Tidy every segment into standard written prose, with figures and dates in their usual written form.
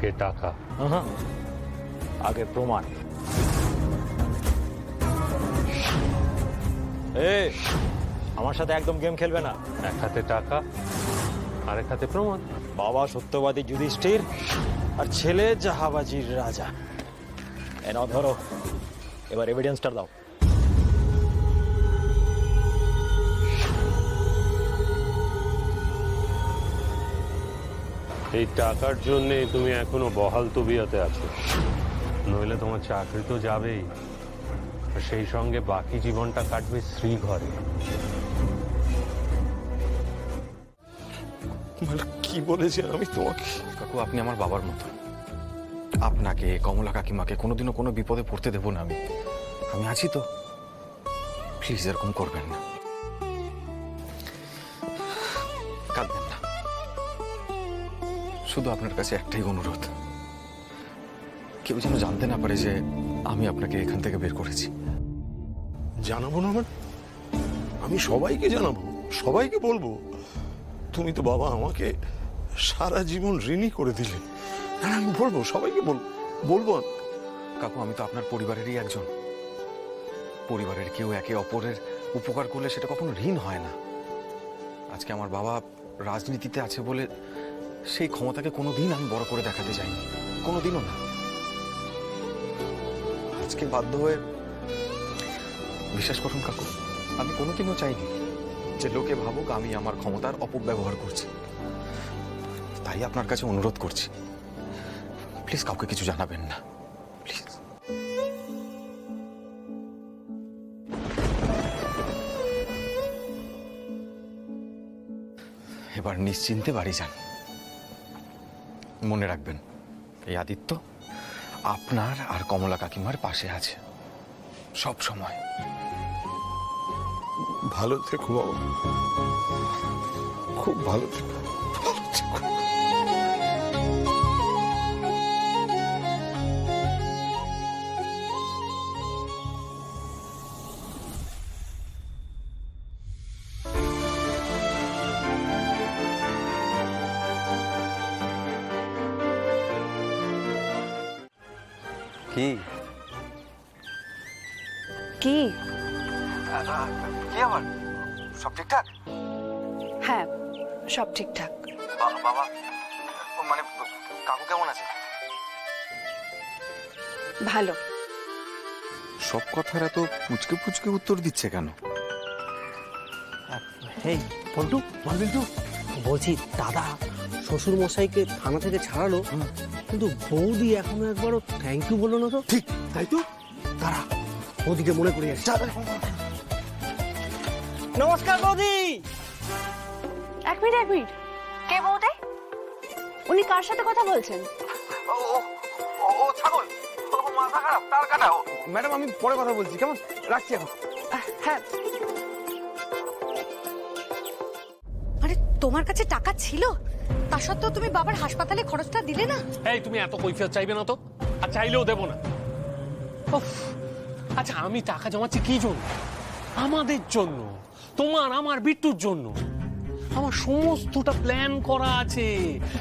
আগে টাকা। আগে প্রমাণ। আমার সাথে একদম গেম খেলবে না। এক হাতে টাকা, আরেক হাতে প্রমাণ। বাবা সত্যবাদী যুধিষ্ঠির আর ছেলে জাহাবাজির রাজা। নাও ধরো, এবার এভিডেন্সটা দাও। এই টাকার জন্য তুমি এখনো বহাল তবিয়তে আছো, নইলে তোমার চাকরি তো যাবেই, আর সেই সঙ্গে বাকি জীবনটা কাটবে শ্রীঘরে। কি বলেছেন আমি তোমাকে? কাকু, আপনি আমার বাবার মতো। আপনাকে, কমলা কাকিমাকে কোনোদিনও কোনো বিপদে পড়তে দেব না। আমি আছি তো। প্লিজ এরকম করবেন না, কাঁদবেন না। শুধু আপনার কাছে একটাই অনুরোধ, কেউ যেন জানতে না পারে যে আমি আপনাকে এখান থেকে বের করেছি। জানাবো না মানে? আমি সবাইকে জানাবো, সবাইকে বলবো। তুমি তো বাবা আমাকে সারা জীবন ঋণী করে দিলে। আমি বলবো, সবাইকে বলবো। কাকু, আমি তো আপনার পরিবারেরই একজন। পরিবারের কেউ একে অপরের উপকার করলে সেটা কখনো ঋণ হয় না। আজকে আমার বাবা রাজনীতিতে আছে বলে সেই ক্ষমতাকে কোনোদিন আমি বড় করে দেখাতে চাইনি, কোনোদিনও না। আজকে বাধ্য হয়ে, বিশ্বাস করুন কাকু, আমি কোনোদিনও চাইনি যে লোকে ভাবুক আমি আমার ক্ষমতার অপব্যবহার করছি। তাই আপনার কাছে অনুরোধ করছি, প্লিজ কাউকে কিছু জানাবেন না, প্লিজ। এবার নিশ্চিন্তে বাড়ি যান। মনে রাখবেন, এই আদিত্য আপনার আর কমলা কাকিমার পাশে আছে সব সময়। ভালো থেকো বাবা, খুব ভালো থেকো। কি কি? কি আবার সব ঠিকঠাক? হ্যাঁ, সব ঠিকঠাক। বাবা মানে কাকু কেমন আছে? ভালো। সব কথার এত পুচকে পুচকে উত্তর দিচ্ছে কেন? এই পল্টু, মালবিন্দু, বলছি দাদা শ্বশুর মশাইকে থানা থেকে ছাড়ালো, কিন্তু বৌদি এখনো একবারও থ্যাংক ইউ বললো না তো। ঠিক তাই তো, দাঁড়া বৌদিকে মনে করে আসছি। নমস্কার বৌদি। এক মিনিট। কে বৌদি? উনি কার সাথে কথা বলছেন? ও ছাগল, মাথা খারাপ, তার কাটাও। ম্যাডাম, আমি পরে কথা বলছি, কেমন? রাখছি এখন। হ্যাঁ। আরে তোমার কাছে টাকা ছিল, তা সত্ত্বেও তুমি বাবার হাসপাতালে খরচটা দিলে না? এই, তুমি এত কৈফিয়ত চাইবে না তো, আর চাইলেও দেবো না। উফ, আচ্ছা, আমি টাকা জমাচ্ছি কি জন্য? আমাদের জন্য, তোমার আমার বিট্টুর জন্য। আমার সমস্তটা প্ল্যান করা আছে,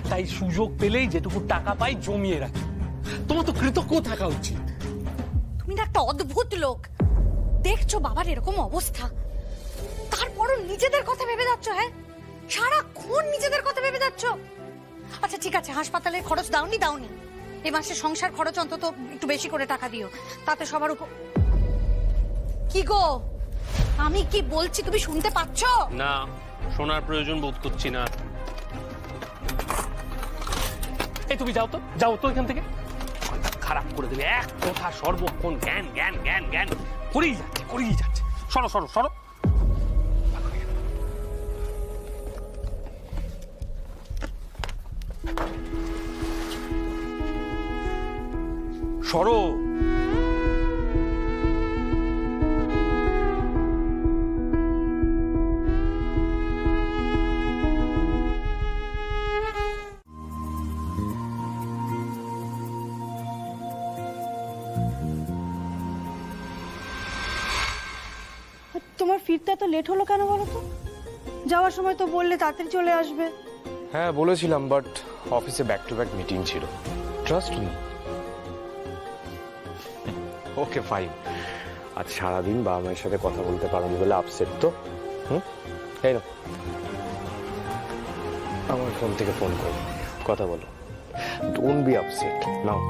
তাই সুযোগ পেলেই যেটুকু টাকা পাই জমিয়ে রাখি। তোমার তো কৃতজ্ঞ থাকা উচিত। তুমি না একটা অদ্ভুত লোক। দেখছো বাবার এরকম অবস্থা, তারপরও নিজেদের কথা ভেবে যাচ্ছ। হ্যাঁ, সারাক্ষণ নিজেদের কথা ভেবে যাচ্ছ। আচ্ছা ঠিক আছে, হাসপাতালের খরচ দাওনি। এ মাসে সংসার খরচ অন্তত একটু বেশি করে টাকা দিও, তাতে সবার উপর। কি গো, আমি কি বলছি তুমি শুনতে পাচ্ছ না? শোনার প্রয়োজন বোধ করছি না। এই, তুমি যাও তো এখান থেকে। মাথা খারাপ করে দেবে, এক কথা সর্বক্ষণ জ্ঞান জ্ঞান জ্ঞান জ্ঞান করেই যাচ্ছে। সরো। সরো। তোমার ফিরতে এত লেট হলো কেন বলো তো? যাওয়ার সময় তো বললে তাড়াতাড়ি চলে আসবে। হ্যাঁ বলেছিলাম, বাট অফিসে ব্যাক টু ব্যাক মিটিং ছিল, ট্রাস্ট মি। Okay fine. আজ সারাদিন বাবা মায়ের সাথে কথা বলতে পারোনি বলে আপসেট তো? এই না, আমার ফোন থেকে ফোন করো, কথা বলো। ডোন্ট বি আপসেট নাও।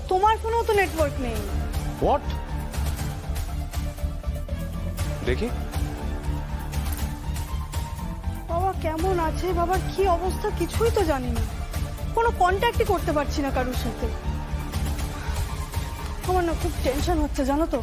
তোমার ফোনেও তো নেটওয়ার্ক নেই। হোয়াট? দেখি। বাবা কেমন আছে, বাবার কি অবস্থা কিছুই তো জানি না, কোনো কন্ট্যাক্টই করতে পারছি না কারোর সাথে। আমার না খুব টেনশন হচ্ছে জানো তো।